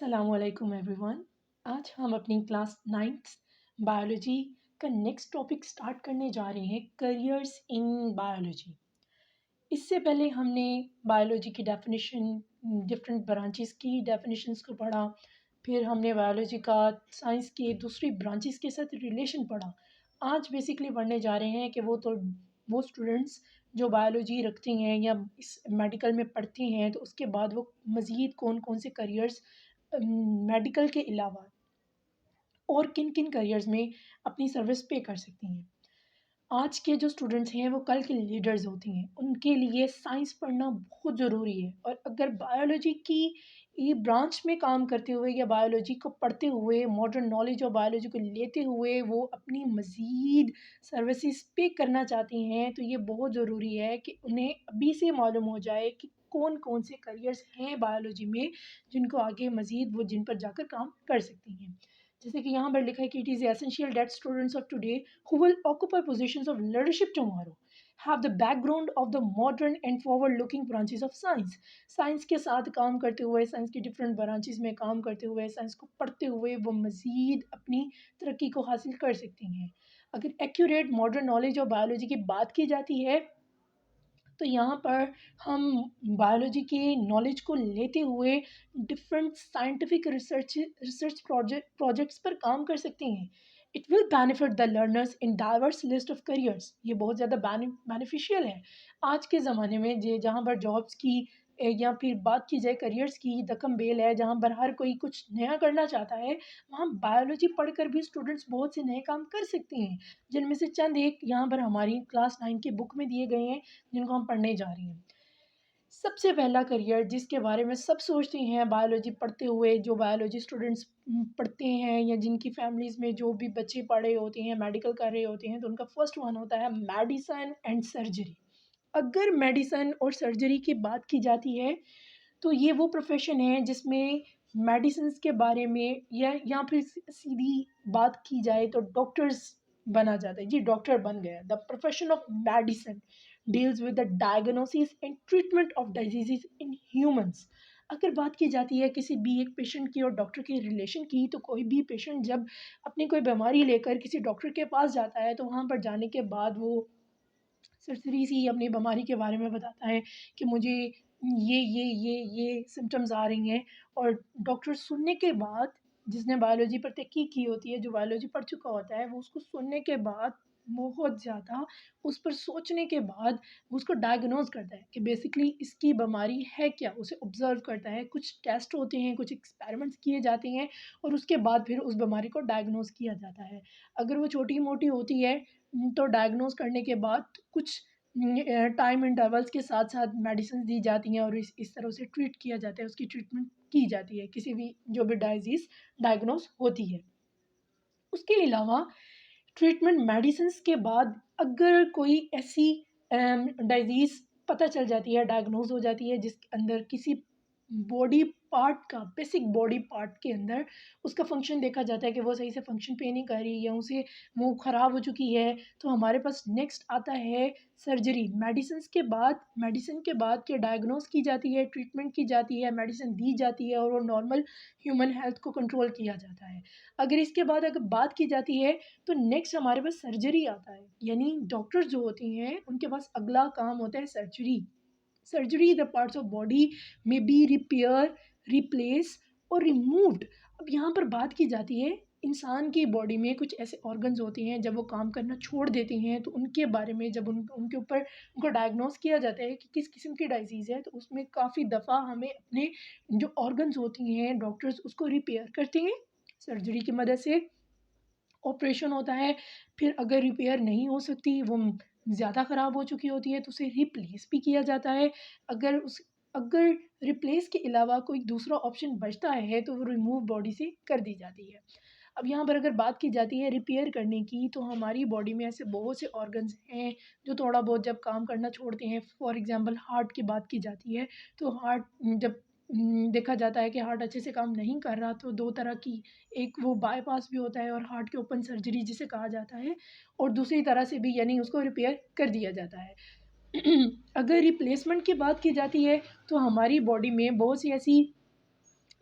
अस्सलामुअलैकुम एवरीवन। आज हम अपनी क्लास 9th बायोलॉजी का नेक्स्ट टॉपिक स्टार्ट करने जा रहे हैं, करियर्स इन बायोलॉजी। इससे पहले हमने बायोलॉजी की डेफिनेशन, डिफरेंट ब्रांचेस की डेफिनेशंस को पढ़ा। फिर हमने बायोलॉजी का साइंस के दूसरी ब्रांचेस के साथ रिलेशन पढ़ा। आज बेसिकली पढ़ने जा रहे हैं कि वो स्टूडेंट्स जो बायोलॉजी रखते हैं या इस मेडिकल में पढ़ते हैं, तो उसके बाद वो मज़ीद कौन कौन से करियर्स मेडिकल के अलावा और किन किन करियर्स में अपनी सर्विस पे कर सकती हैं। आज के जो स्टूडेंट्स हैं वो कल के लीडर्स होती हैं, उनके लिए साइंस पढ़ना बहुत ज़रूरी है। और अगर बायोलॉजी की ये ब्रांच में काम करते हुए या बायोलॉजी को पढ़ते हुए, मॉडर्न नॉलेज ऑफ बायोलॉजी को लेते हुए वो अपनी मज़ीद सर्विसेज पे करना चाहती हैं, तो ये बहुत ज़रूरी है कि उन्हें अभी से मालूम हो जाए कि कौन कौन से करियर्स हैं बायोलॉजी में जिनको आगे मज़ीद वो जिन पर जाकर काम कर सकती हैं। जैसे कि यहाँ पर लिखा है कि it is essential that students of today who will occupy positions of leadership tomorrow have the background of the modern and forward looking branches of science। Science के साथ काम करते हुए, साइंस की डिफरेंट ब्रांचेस में काम करते हुए, साइंस को पढ़ते हुए वो मज़ीद अपनी तरक्की को हासिल कर सकती हैं। अगर एक्यूरेट मॉडर्न नॉलेज और बायोलॉजी की बात की जाती है, तो यहाँ पर हम बायोलॉजी के नॉलेज को लेते हुए डिफरेंट साइंटिफिक रिसर्च प्रोजेक्ट्स पर काम कर सकते हैं। It will benefit the learners in diverse list of careers. ये बहुत ज़्यादा बेनिफिशियल है आज के ज़माने में, जे जहाँ पर जॉब्स की या फिर बात की जाए करियर्स की, दकम बेल है, जहाँ पर हर कोई कुछ नया करना चाहता है, वहाँ बायोलॉजी पढ़कर भी स्टूडेंट्स बहुत से नए काम कर सकते हैं, जिनमें से चंद एक यहाँ पर हमारी क्लास 9 की बुक में दिए गए हैं, जिनको हम पढ़ने जा रही हैं। सबसे पहला करियर जिसके बारे में सब सोचते हैं बायोलॉजी पढ़ते हुए, जो बायोलॉजी स्टूडेंट्स पढ़ते हैं या जिनकी फैमिलीज़ में जो भी बच्चे पढ़े होते हैं, मेडिकल कर रहे होते हैं, तो उनका फर्स्ट वन होता है मेडिसिन एंड सर्जरी। अगर मेडिसिन और सर्जरी की बात की जाती है, तो ये वो प्रोफ़ेशन है जिसमें मेडिसिन्स के बारे में या फिर सीधी बात की जाए तो डॉक्टर्स बना जाता है। जी, डॉक्टर बन गया। The profession of medicine deals with the diagnosis and treatment of diseases in humans. अगर बात की जाती है किसी भी एक पेशेंट की और डॉक्टर के रिलेशन की, तो कोई भी पेशेंट जब अपनी कोई बीमारी लेकर किसी डॉक्टर के पास जाता है, तो वहाँ पर जाने के बाद वो सरसरी सी अपनी बीमारी के बारे में बताता है कि मुझे ये सिम्पटम्स आ रही हैं। और डॉक्टर सुनने के बाद, जिसने बायोलॉजी पर तहकीक की होती है, जो बायोलॉजी पढ़ चुका होता है, वो उसको सुनने के बाद बहुत ज़्यादा उस पर सोचने के बाद वो उसको डायग्नोज़ करता है कि बेसिकली इसकी बीमारी है क्या, उसे ऑब्ज़र्व करता है, कुछ टेस्ट होते हैं, कुछ एक्सपेरिमेंट्स किए जाते हैं और उसके बाद फिर उस बीमारी को डायग्नोज़ किया जाता है। अगर वो छोटी-मोटी होती है, तो डायग्नोज़ करने के बाद कुछ टाइम इंटरवल्स के साथ-साथ मेडिसिन्स दी जाती हैं और इस तरह से ट्रीट किया जाता है, उसकी ट्रीटमेंट की जाती है, किसी भी जो भी डिज़ीज़ डायग्नोज़ होती है। उसके अलावा ट्रीटमेंट मेडिसिन्स के बाद अगर कोई ऐसी डिज़ीज़ पता चल जाती है, डायग्नोज़ हो जाती है, जिसके अंदर किसी बॉडी पार्ट का, बेसिक बॉडी पार्ट के अंदर उसका फ़ंक्शन देखा जाता है कि वो सही से फ़ंक्शन पे नहीं कर रही या उसे वो ख़राब हो चुकी है, तो हमारे पास नेक्स्ट आता है सर्जरी। मेडिसिन के बाद के डायग्नोज़ की जाती है, ट्रीटमेंट की जाती है, मेडिसिन दी जाती है और वो नॉर्मल ह्यूमन हेल्थ को कंट्रोल किया जाता है। अगर इसके बाद अगर बात की जाती है, तो नेक्स्ट हमारे पास सर्जरी आता है, यानी डॉक्टर्स जो होती हैं उनके पास अगला काम होता है surgery. Surgery the parts of body में बी रिपेयर, रिप्लेस और रिमूव्ड। अब यहाँ पर बात की जाती है इंसान की बॉडी में कुछ ऐसे ऑर्गन्स होते हैं, जब वो काम करना छोड़ देते हैं, तो उनके बारे में जब उनके ऊपर उनको डायग्नोस किया जाता है कि किस किस्म की डिजीज़ है, तो उसमें काफ़ी दफ़ा हमें अपने जो ऑर्गन्स होती हैं, डॉक्टर्स उसको रिपेयर करते हैं सर्जरी की मदद से। ऑपरेशन होता है, फिर अगर रिपेयर नहीं हो सकती, वो ज़्यादा ख़राब हो चुकी होती है, तो उसे रिप्लेस भी किया जाता है। अगर रिप्लेस के अलावा कोई दूसरा ऑप्शन बचता है, तो वो रिमूव बॉडी से कर दी जाती है। अब यहाँ पर अगर बात की जाती है रिपेयर करने की, तो हमारी बॉडी में ऐसे बहुत से ऑर्गन्स हैं जो थोड़ा बहुत जब काम करना छोड़ते हैं। फॉर एग्ज़ाम्पल हार्ट की बात की जाती है, तो हार्ट जब देखा जाता है कि हार्ट अच्छे से काम नहीं कर रहा, तो 2 तरह की, एक वो बायपास भी होता है और हार्ट के ओपन सर्जरी जिसे कहा जाता है, और दूसरी तरह से भी, यानी उसको रिपेयर कर दिया जाता है। अगर रिप्लेसमेंट की बात की जाती है, तो हमारी बॉडी में बहुत सी ऐसी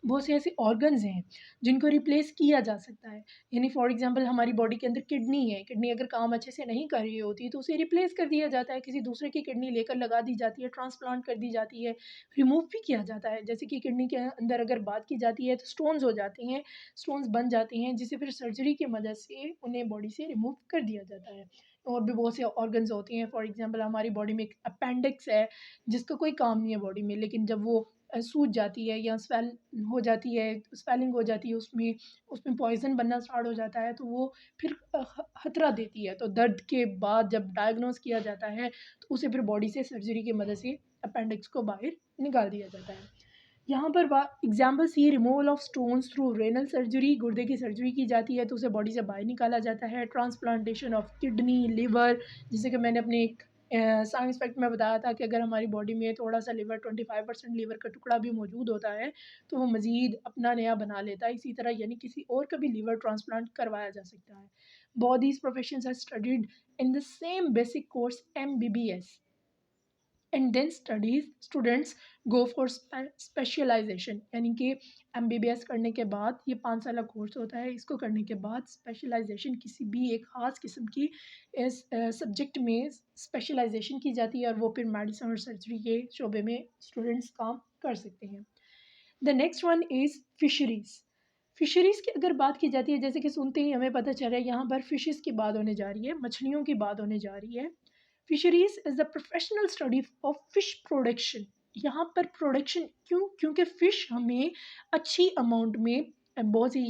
बहुत से ऐसे ऑर्गन्स हैं जिनको रिप्लेस किया जा सकता है। यानी फॉर एग्जांपल हमारी बॉडी के अंदर किडनी है, किडनी अगर काम अच्छे से नहीं कर रही होती तो उसे रिप्लेस कर दिया जाता है, किसी दूसरे की किडनी लेकर लगा दी जाती है, ट्रांसप्लांट कर दी जाती है, रिमूव भी किया जाता है। जैसे कि किडनी के अंदर अगर बात की जाती है तो स्टोन्स हो जाते हैं, स्टोन्स बन जाते हैं, जिसे फिर सर्जरी की मदद से उन्हें बॉडी से रिमूव कर दिया जाता है। और भी बहुत से ऑर्गन्स होते हैं, फॉर एग्जाम्पल हमारी बॉडी में एक अपेंडिक्स है जिसका कोई काम नहीं है बॉडी में, लेकिन जब वो सूज जाती है या स्वेल हो जाती है, स्वेलिंग हो जाती है, उसमें उसमें पॉइज़न बनना स्टार्ट हो जाता है, तो वो फिर खतरा देती है। तो दर्द के बाद जब डायग्नोस किया जाता है तो उसे फिर बॉडी से सर्जरी की मदद से अपेंडिक्स को बाहर निकाल दिया जाता है। यहाँ पर example see removal of stones through renal surgery, गुर्दे की सर्जरी की जाती है तो उसे बॉडी से बाहर निकाला जाता है। ट्रांसप्लांटेशन ऑफ किडनी, लिवर, जैसे कि मैंने अपने एक साइंस फैक्ट में बताया था कि अगर हमारी बॉडी में थोड़ा सा लिवर 25% लिवर का टुकड़ा भी मौजूद होता है तो वो मज़ीद अपना नया बना लेता है। इसी तरह यानी किसी और का भी लिवर ट्रांसप्लांट करवाया जा सकता है। Both these professions are studied in the same basic course MBBS, and then studies students go for specialization, यानी कि MBBS करने के बाद ये 5 साल कोर्स होता है। इसको करने के बाद स्पेशलाइजेशन किसी भी एक ख़ास किस्म की इस सब्जेक्ट में स्पेशलाइजेशन की जाती है और वो फिर मेडिसिन और सर्जरी के शोबे में स्टूडेंट्स काम कर सकते हैं। The next one is fisheries. Fisheries की अगर बात की जाती है, जैसे कि सुनते ही हमें पता चल रहा है यहाँ पर फिशेस की बात होने जा रही है, मछलियों की बात होने जा रही है। Fisheries is the professional study of fish production. यहाँ पर प्रोडक्शन क्यों? क्योंकि फ़िश हमें अच्छी अमाउंट में बहुत ही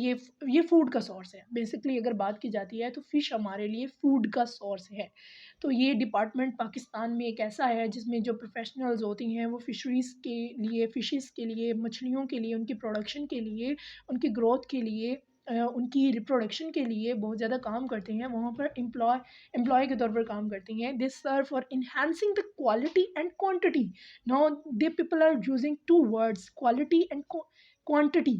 ये फूड का सोर्स है। बेसिकली अगर बात की जाती है तो फ़िश हमारे लिए फूड का सोर्स है। तो ये डिपार्टमेंट पाकिस्तान में एक ऐसा है जिसमें जो प्रोफेशनल्स होती हैं वो फ़िशरीज़ के लिए, फ़िशेस के लिए, मछलियों के लिए, उनकी प्रोडक्शन के लिए, उनकी ग्रोथ के लिए, उनकी रिप्रोडक्शन के लिए बहुत ज़्यादा काम करते हैं। वहाँ पर एम्प्लॉय के तौर पर काम करती हैं। This serve for enhancing the quality and quantity. Now the people are using two words, quality and quantity.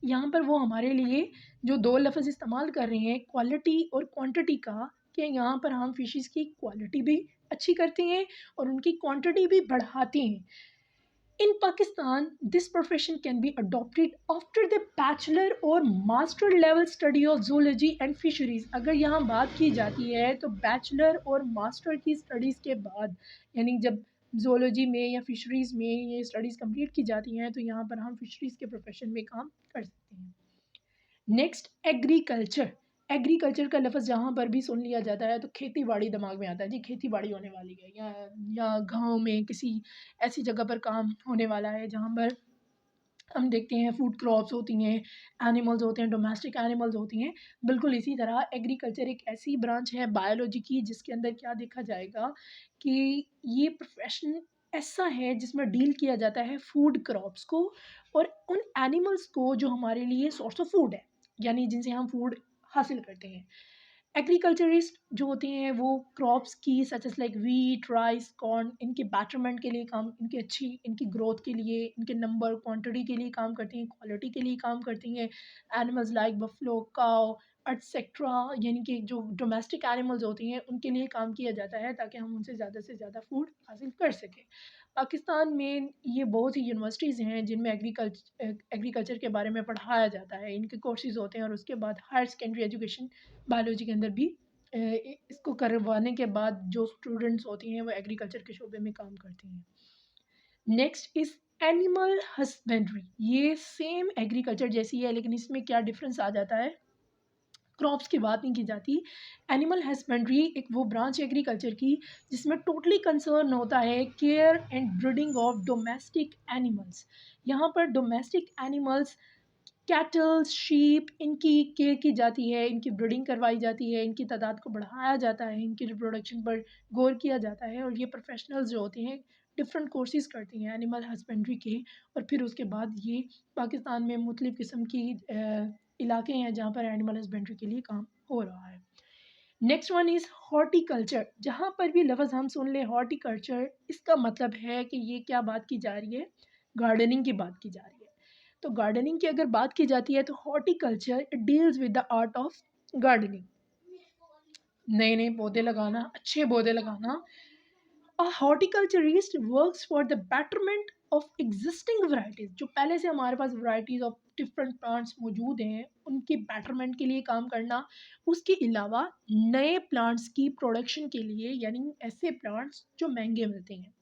यहाँ पर वो हमारे लिए जो दो लफ्ज़ इस्तेमाल कर रहे हैं क्वालिटी और क्वांटिटी का, कि यहाँ पर हम फिशेस की क्वालिटी भी अच्छी करते हैं और उनकी क्वांटिटी भी बढ़ाते हैं। In Pakistan, this profession can be adopted after the bachelor और master level study of zoology and fisheries। अगर यहाँ बात की जाती है तो बैचलर और मास्टर की स्टडीज़ के बाद, यानी जब जोलॉजी में या फिशरीज़ में ये स्टडीज़ कंप्लीट की जाती हैं तो यहाँ पर हम फिशरीज़ के प्रोफेशन में काम कर सकते हैं। Next agriculture. एग्रीकल्चर का लफ्ज़ जहाँ पर भी सुन लिया जाता है तो खेती बाड़ी दिमाग में आता है, जी खेती बाड़ी होने वाली है, या गांव में किसी ऐसी जगह पर काम होने वाला है जहाँ पर हम देखते हैं फूड क्रॉप्स होती हैं, एनिमल्स होते हैं, डोमेस्टिक एनिमल्स होती हैं। बिल्कुल इसी तरह एग्रीकल्चर एक ऐसी ब्रांच है बायोलॉजी की जिसके अंदर क्या देखा जाएगा कि ये प्रोफेशन ऐसा है जिसमें डील किया जाता है फूड क्रॉप्स को और उन एनिमल्स को जो हमारे लिए सोर्स ऑफ फूड है, यानी जिनसे हम फूड हासिल करते हैं। एग्रीकल्चरिस्ट जो होते हैं वो क्रॉप्स की such as like wheat, rice, corn, इनके बैटरमेंट के लिए काम, इनकी ग्रोथ के लिए, इनके नंबर क्वांटिटी के लिए काम करती हैं, क्वालिटी के लिए काम करती हैं। एनिमल्स लाइक बफलो, काओ एटसेट्रा, यानी कि जो डोमेस्टिक एनिमल्स होती हैं उनके लिए काम किया जाता है ताकि हम उनसे ज़्यादा से ज़्यादा फूड हासिल कर सकें। पाकिस्तान में ये बहुत सी यूनिवर्सिटीज़ हैं जिनमें एग्रीकल्चर के बारे में पढ़ाया जाता है, इनके कोर्सेज होते हैं और उसके बाद हायर सेकेंडरी एजुकेशन बायोलॉजी के अंदर भी इसको करवाने के बाद जो स्टूडेंट्स होती हैं वो एग्रीकल्चर के शोबे में काम करती हैं। Next is animal husbandry. ये सेम एग्रीकल्चर जैसी है लेकिन इसमें क्या डिफरेंस आ जाता है, क्रॉप्स की बात नहीं की जाती। एनिमल हस्बेंड्री एक वो ब्रांच एग्रीकल्चर की जिसमें टोटली कंसर्न होता है care and breeding of domestic animals. यहाँ पर डोमेस्टिक एनिमल्स, कैटल, शीप, इनकी केयर की जाती है, इनकी ब्रीडिंग करवाई जाती है, इनकी तादाद को बढ़ाया जाता है, इनकी रिप्रोडक्शन पर गौर किया जाता है। और ये प्रोफेशनल्स जो होते हैं डिफरेंट कोर्सेज करती हैं एनिमल हस्बेंड्री के, और फिर उसके बाद ये पाकिस्तान में मुख्तलिफ़ किस्म की इलाके हैं जहाँ पर एनिमल हस्बेंड्री के लिए काम हो रहा है। Next one is horticulture. जहाँ पर भी लफ्ज़ हम सुन लें हॉर्टिकल्चर, इसका मतलब है कि ये क्या बात की जा रही है, गार्डनिंग की बात की जा रही है। तो गार्डनिंग की अगर बात की जाती है तो horticulture it deals with the art of gardening, नए नए पौधे लगाना, अच्छे पौधे लगाना। A horticulturist works for the betterment of existing varieties, जो पहले से हमारे पास वैरायटीज़ ऑफ डिफरेंट प्लांट्स मौजूद हैं उनके बेटरमेंट के लिए काम करना। उसके अलावा नए प्लांट्स की प्रोडक्शन के लिए, यानी ऐसे प्लांट्स जो महंगे मिलते हैं,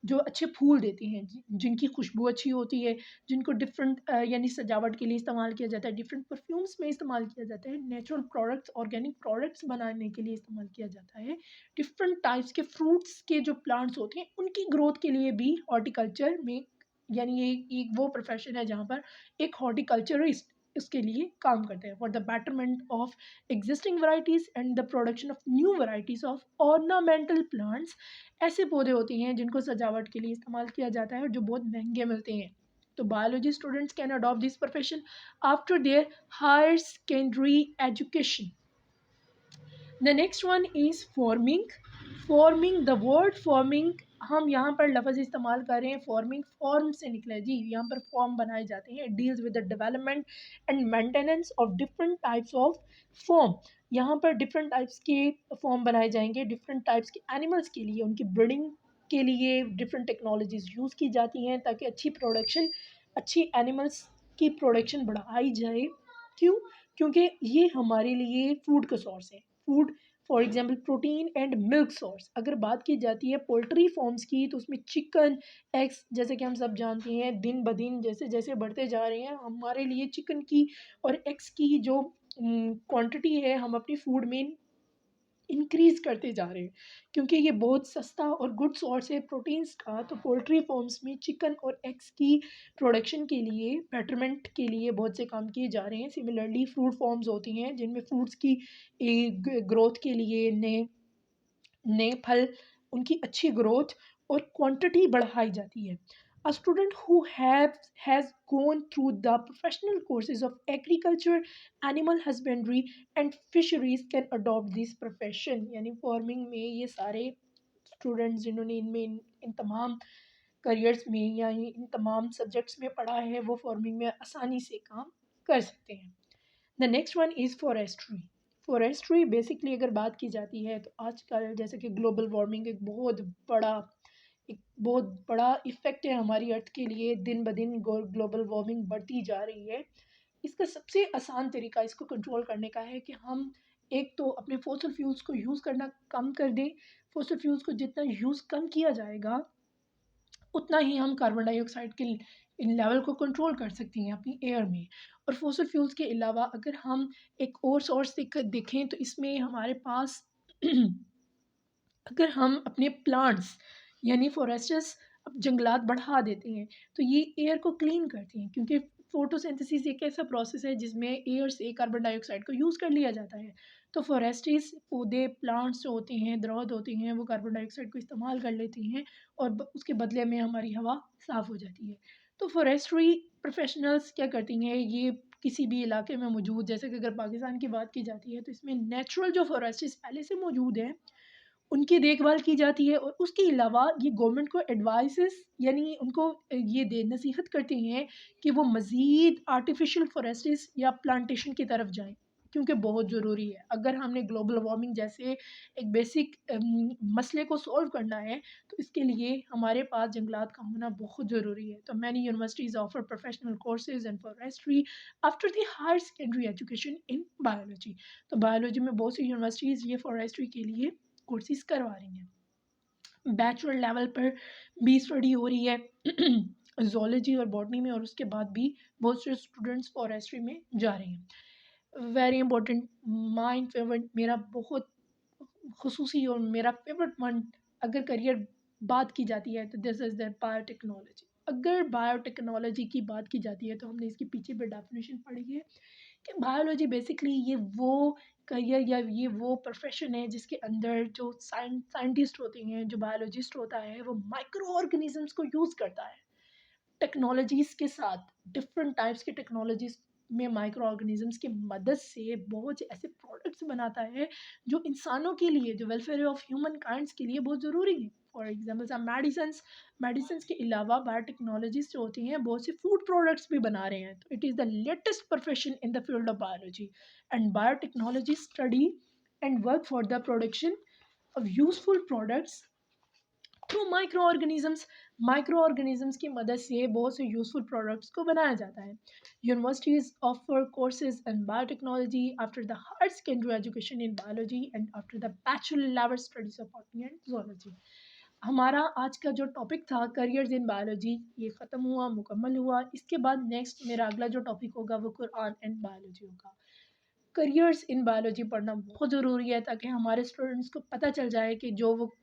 जो अच्छे फूल देते हैं, जिनकी खुशबू अच्छी होती है, जिनको डिफरेंट यानी सजावट के लिए इस्तेमाल किया जाता है, डिफरेंट परफ्यूम्स में इस्तेमाल किया जाता है, नेचुरल प्रोडक्ट्स ऑर्गेनिक प्रोडक्ट्स बनाने के लिए इस्तेमाल किया जाता है, डिफरेंट टाइप्स के फ्रूट्स के जो प्लांट्स होते हैं उनकी ग्रोथ के लिए भी हॉर्टिकल्चर में, यानी ये एक वो प्रोफेशन है जहाँ पर एक हॉर्टिकल्चरिस्ट इसके लिए काम करते हैं for the betterment of existing varieties and the production of new varieties of ornamental plants. ऐसे पौधे होते हैं जिनको सजावट के लिए इस्तेमाल किया जाता है और जो बहुत महंगे मिलते हैं। तो biology students can adopt this profession after their higher secondary education. The next one is forming. Forming, the word forming हम यहाँ पर लफ्ज़ इस्तेमाल कर रहे हैं, फॉर्मिंग फॉर्म से निकला है जी, यहाँ पर फॉर्म बनाए जाते हैं। Deals with the development and maintenance of different types of form. यहाँ पर डिफरेंट टाइप्स के फॉर्म बनाए जाएंगे, डिफरेंट टाइप्स के एनिमल्स के लिए, उनकी ब्रीडिंग के लिए डिफरेंट टेक्नोलॉजीज़ यूज़ की जाती हैं ताकि अच्छी प्रोडक्शन, अच्छी एनिमल्स की प्रोडक्शन बढ़ाई जाए। क्यों? क्योंकि ये हमारे लिए फूड का सोर्स है। Food, for example protein and milk source. अगर बात की जाती है पोल्ट्री फॉर्म्स की तो उसमें चिकन, एग्स, जैसे कि हम सब जानते हैं दिन ब दिन जैसे जैसे बढ़ते जा रहे हैं, हमारे लिए चिकन की और एग्स की जो क्वांटिटी है हम अपनी फूड में इंक्रीज़ करते जा रहे हैं, क्योंकि ये बहुत सस्ता और गुड सोर्स है प्रोटीन्स का। तो पोल्ट्री फार्म्स में चिकन और एग्स की प्रोडक्शन के लिए, बेटरमेंट के लिए बहुत से काम किए जा रहे हैं। सिमिलरली फ्रूट फार्म्स होती हैं जिनमें फ्रूट्स की ग्रोथ के लिए नए नए फल, उनकी अच्छी ग्रोथ और क्वांटिटी बढ़ाई जाती है। A student who has gone through the professional courses of agriculture, animal husbandry and fisheries can adopt this profession। यानी फार्मिंग में ये सारे स्टूडेंट्स जिन्होंने इनमें इन तमाम करियर्स में या इन तमाम सब्जेक्ट्स में पढ़ा है वो फार्मिंग में आसानी से काम कर सकते हैं। The next one is forestry. Forestry basically अगर बात की जाती है तो आजकल जैसे कि ग्लोबल वार्मिंग एक बहुत बड़ा इफ़ेक्ट है हमारी अर्थ के लिए। दिन ब दिन ग्लोबल वार्मिंग बढ़ती जा रही है। इसका सबसे आसान तरीका इसको कंट्रोल करने का है कि हम एक तो अपने फॉसिल फ्यूल्स को यूज़ करना कम कर दें। फॉसिल फ्यूल्स को जितना यूज़ कम किया जाएगा उतना ही हम कार्बन डाइऑक्साइड के इन लेवल को कंट्रोल कर सकती हैं अपनी एयर में। और फॉसिल फ्यूल्स के अलावा अगर हम एक और सोर्स देखें तो इसमें हमारे पास अगर हम अपने प्लांट्स यानी फॉरेस्ट्स जंगलात बढ़ा देते हैं तो ये एयर को क्लीन करती हैं, क्योंकि फोटोसिंथेसिस एक ऐसा प्रोसेस है जिसमें एयर से कार्बन डाइऑक्साइड को यूज़ कर लिया जाता है। तो फॉरेस्ट्रीज पौधे प्लांट्स जो होते हैं, दरख्त होते हैं, वो कार्बन डाइऑक्साइड को इस्तेमाल कर लेती हैं और उसके बदले में हमारी हवा साफ़ हो जाती है। तो फॉरेस्ट्री प्रोफेशनल्स क्या करती हैं, ये किसी भी इलाके में मौजूद, जैसे कि अगर पाकिस्तान की बात की जाती है तो इसमें नेचुरल जो फॉरेस्ट्रीज पहले से मौजूद हैं उनकी देखभाल की जाती है। और उसके अलावा ये गवर्नमेंट को एडवाइसेस यानी उनको ये दे नसीहत करती हैं कि वो मज़ीद आर्टिफिशियल फॉरेस्ट्रीज या प्लांटेशन की तरफ जाएं, क्योंकि बहुत ज़रूरी है। अगर हमने ग्लोबल वार्मिंग जैसे एक बेसिक मसले को सॉल्व करना है तो इसके लिए हमारे पास जंगलात का होना बहुत ज़रूरी है। तो many universities offer professional courses in forestry after the higher secondary education in biology. तो बायोलॉजी में बहुत सी यूनिवर्सिटीज़ ये फॉरेस्ट्री के लिए कोर्सेज करवा रही हैं। बैचलर लेवल पर भी स्टडी हो रही है जोलॉजी और बॉटनी में, और उसके बाद भी बहुत से स्टूडेंट्स फॉरेस्ट्री में जा रहे हैं। वेरी इंपॉर्टेंट, माई फेवरेट, मेरा बहुत खुसूसी और मेरा फेवरेट वन अगर करियर बात की जाती है तो दिस इज़ द बायोटेक्नोलॉजी। अगर बायोटेक्नोलॉजी की बात की जाती है तो हमने इसके पीछे भी डेफिनेशन पढ़ी है कि बायोलॉजी बेसिकली ये वो करियर या ये वो प्रोफेशन है जिसके अंदर जो साइंटिस्ट होते हैं, जो बायोलॉजिस्ट होता है, वो माइक्रो ऑर्गेनिजम्स को यूज़ करता है टेक्नोलॉजीज़ के साथ। डिफरेंट टाइप्स के टेक्नोलॉजीज़ में माइक्रो ऑर्गेनिजम्स की मदद से बहुत से ऐसे प्रोडक्ट्स बनाता है जो इंसानों के लिए, जो वेलफेयर ऑफ ह्यूमन काइंड्स के लिए बहुत ज़रूरी है। फॉर एग्जाम्पल सब मेडिसिन के अलावा बायोटेक्नोलॉजीज जो होती हैं बहुत से फूड प्रोडक्ट्स भी बना रहे हैं। तो it is the latest profession in the field of biology and biotechnology study and work for the production of useful products through microorganisms micro organisms की मदद से बहुत से यूजफुल प्रोडक्ट्स को बनाया जाता है। Universities offer courses in biotechnology after the higher secondary education in biology and after the bachelor level studies of botany and zoology। हमारा आज का जो टॉपिक था करियर्स इन बायोलॉजी, ये ख़त्म हुआ, मुकम्मल हुआ। इसके बाद नेक्स्ट मेरा अगला जो टॉपिक होगा वो कुरान एंड बायोलॉजी होगा। करियर्स इन बायोलॉजी पढ़ना बहुत ज़रूरी है ताकि हमारे स्टूडेंट्स को पता चल जाए कि जो वो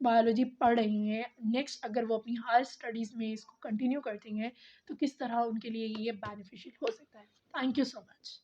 बायोलॉजी पढ़ रही हैं नेक्स्ट अगर वो अपनी हायर स्टडीज़ में इसको कंटिन्यू करती हैं तो किस तरह उनके लिए ये बेनिफिशियल हो सकता है। Thank you so much.